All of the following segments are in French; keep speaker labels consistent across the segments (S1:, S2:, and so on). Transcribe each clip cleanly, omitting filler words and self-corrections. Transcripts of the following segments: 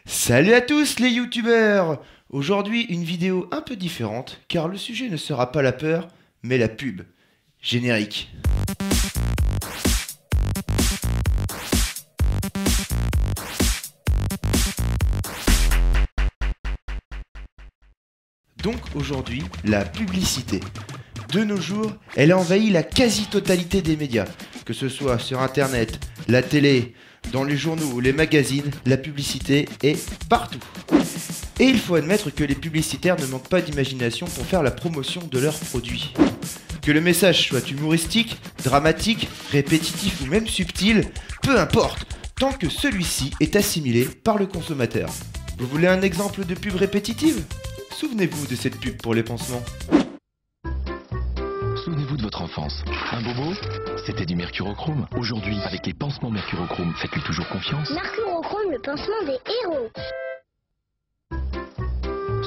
S1: Salut à tous les youtubeurs. Aujourd'hui une vidéo un peu différente car le sujet ne sera pas la peur mais la pub. Générique. Donc aujourd'hui, la publicité. De nos jours, elle a envahi la quasi-totalité des médias. Que ce soit sur internet, la télé, dans les journaux ou les magazines, la publicité est partout. Et il faut admettre que les publicitaires ne manquent pas d'imagination pour faire la promotion de leurs produits. Que le message soit humoristique, dramatique, répétitif ou même subtil, peu importe, tant que celui-ci est assimilé par le consommateur. Vous voulez un exemple de pub répétitive ? Souvenez-vous de cette pub pour les pansements.
S2: Souvenez-vous de votre enfance. Un bobo, c'était du mercurochrome. Aujourd'hui, avec les pansements mercurochrome, faites-lui toujours confiance.
S3: Mercurochrome, le pansement des héros.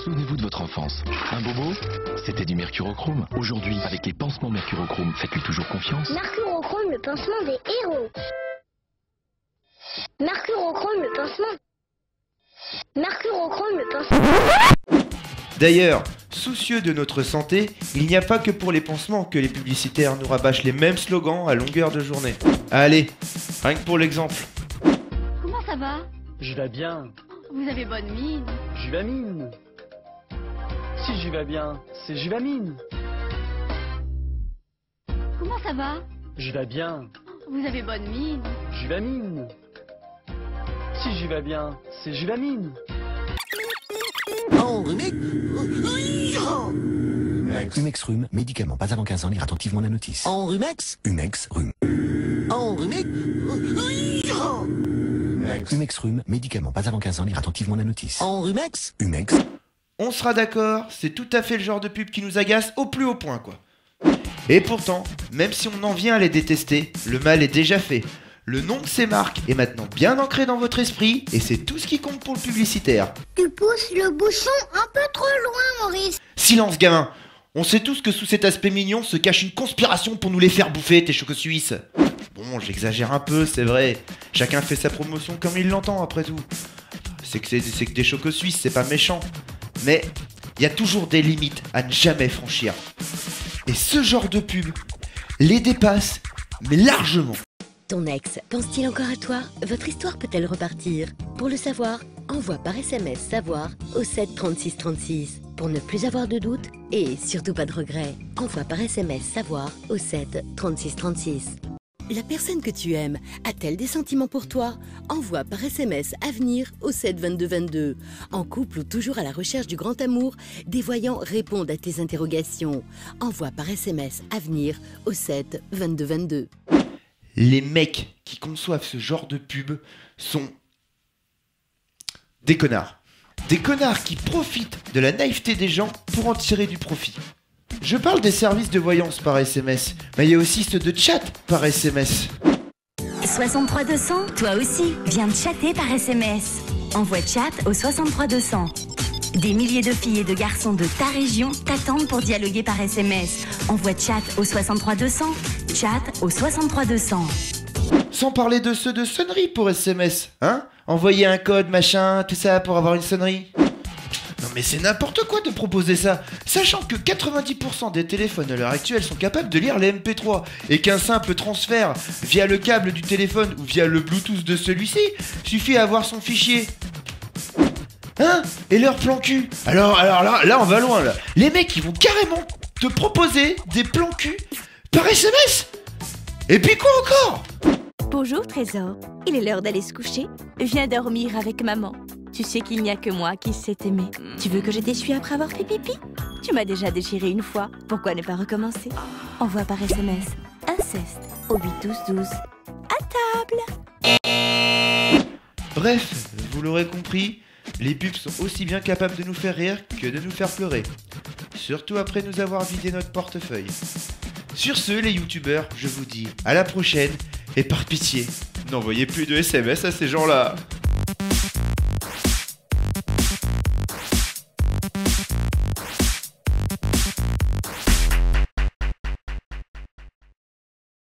S2: Souvenez-vous de votre enfance. Un bobo, c'était du mercurochrome. Aujourd'hui, avec les pansements mercurochrome, faites-lui toujours confiance.
S3: Mercurochrome, le pansement des héros. Mercurochrome, le pansement. Mercurochrome, le pansement.
S1: D'ailleurs, soucieux de notre santé, il n'y a pas que pour les pansements que les publicitaires nous rabâchent les mêmes slogans à longueur de journée. Allez, rien que pour l'exemple.
S4: Comment ça va?
S5: Je vais bien.
S4: Vous avez bonne mine.
S5: Juvamine. Si je vais bien, c'est Juvamine.
S4: Comment ça va?
S5: Je vais bien.
S4: Vous avez bonne mine.
S5: Juvamine. Si je vais bien, c'est Juvamine.
S6: Humex Rhume, médicament pas avant 15 ans, lire attentivement la notice.
S7: En Rumex.
S6: Humex Rhume.
S7: En Rumex.
S6: Humex Rhume, médicament pas avant 15 ans, lire attentivement la notice.
S7: En Rumex.
S6: Humex.
S1: On sera d'accord, c'est tout à fait le genre de pub qui nous agace au plus haut point quoi. Et pourtant, même si on en vient à les détester, le mal est déjà fait. Le nom de ces marques est maintenant bien ancré dans votre esprit et c'est tout ce qui compte pour le publicitaire.
S3: Tu pousses le bouchon un peu trop loin, Maurice.
S1: Silence gamin. On sait tous que sous cet aspect mignon se cache une conspiration pour nous les faire bouffer, tes chocos suisses. Bon, j'exagère un peu, c'est vrai. Chacun fait sa promotion comme il l'entend après tout. C'est que des chocos suisses, c'est pas méchant. Mais il y a toujours des limites à ne jamais franchir. Et ce genre de pub les dépasse, mais largement.
S8: Ton ex pense-t-il encore à toi? Votre histoire peut-elle repartir? Pour le savoir, envoie par SMS savoir au 7 36 36. Pour ne plus avoir de doute et surtout pas de regrets, envoie par SMS savoir au 7 36 36. La personne que tu aimes a-t-elle des sentiments pour toi? Envoie par SMS Avenir au 7 22 22. En couple ou toujours à la recherche du grand amour, des voyants répondent à tes interrogations. Envoie par SMS Avenir au 7 22 22.
S1: Les mecs qui conçoivent ce genre de pub sont des connards. Des connards qui profitent de la naïveté des gens pour en tirer du profit. Je parle des services de voyance par SMS, mais il y a aussi ceux de chat par SMS.
S9: 63 200, toi aussi, viens de chatter par SMS. Envoie chat au 63 200. Des milliers de filles et de garçons de ta région t'attendent pour dialoguer par SMS. Envoie chat au 63 200. Chat au 63 200.
S1: Sans parler de ceux de sonnerie pour SMS, hein? Envoyer un code, machin, tout ça pour avoir une sonnerie. Non mais c'est n'importe quoi de proposer ça, sachant que 90% des téléphones à l'heure actuelle sont capables de lire les MP3 et qu'un simple transfert via le câble du téléphone ou via le Bluetooth de celui-ci suffit à avoir son fichier. Hein? Et leur plan cul? Alors là on va loin là. Les mecs ils vont carrément te proposer des plans cul par SMS. Et puis quoi encore?
S10: Bonjour Trésor, il est l'heure d'aller se coucher. Viens dormir avec maman. Tu sais qu'il n'y a que moi qui sais t'aimer. Tu veux que je t'essuie après avoir fait pipi? Tu m'as déjà déchiré une fois, pourquoi ne pas recommencer? Envoie par SMS inceste au 8 12 12. À table!
S1: Bref, vous l'aurez compris, les pubs sont aussi bien capables de nous faire rire que de nous faire pleurer. Surtout après nous avoir vidé notre portefeuille. Sur ce, les youtubeurs, je vous dis à la prochaine et par pitié, n'envoyez plus de SMS à ces gens-là.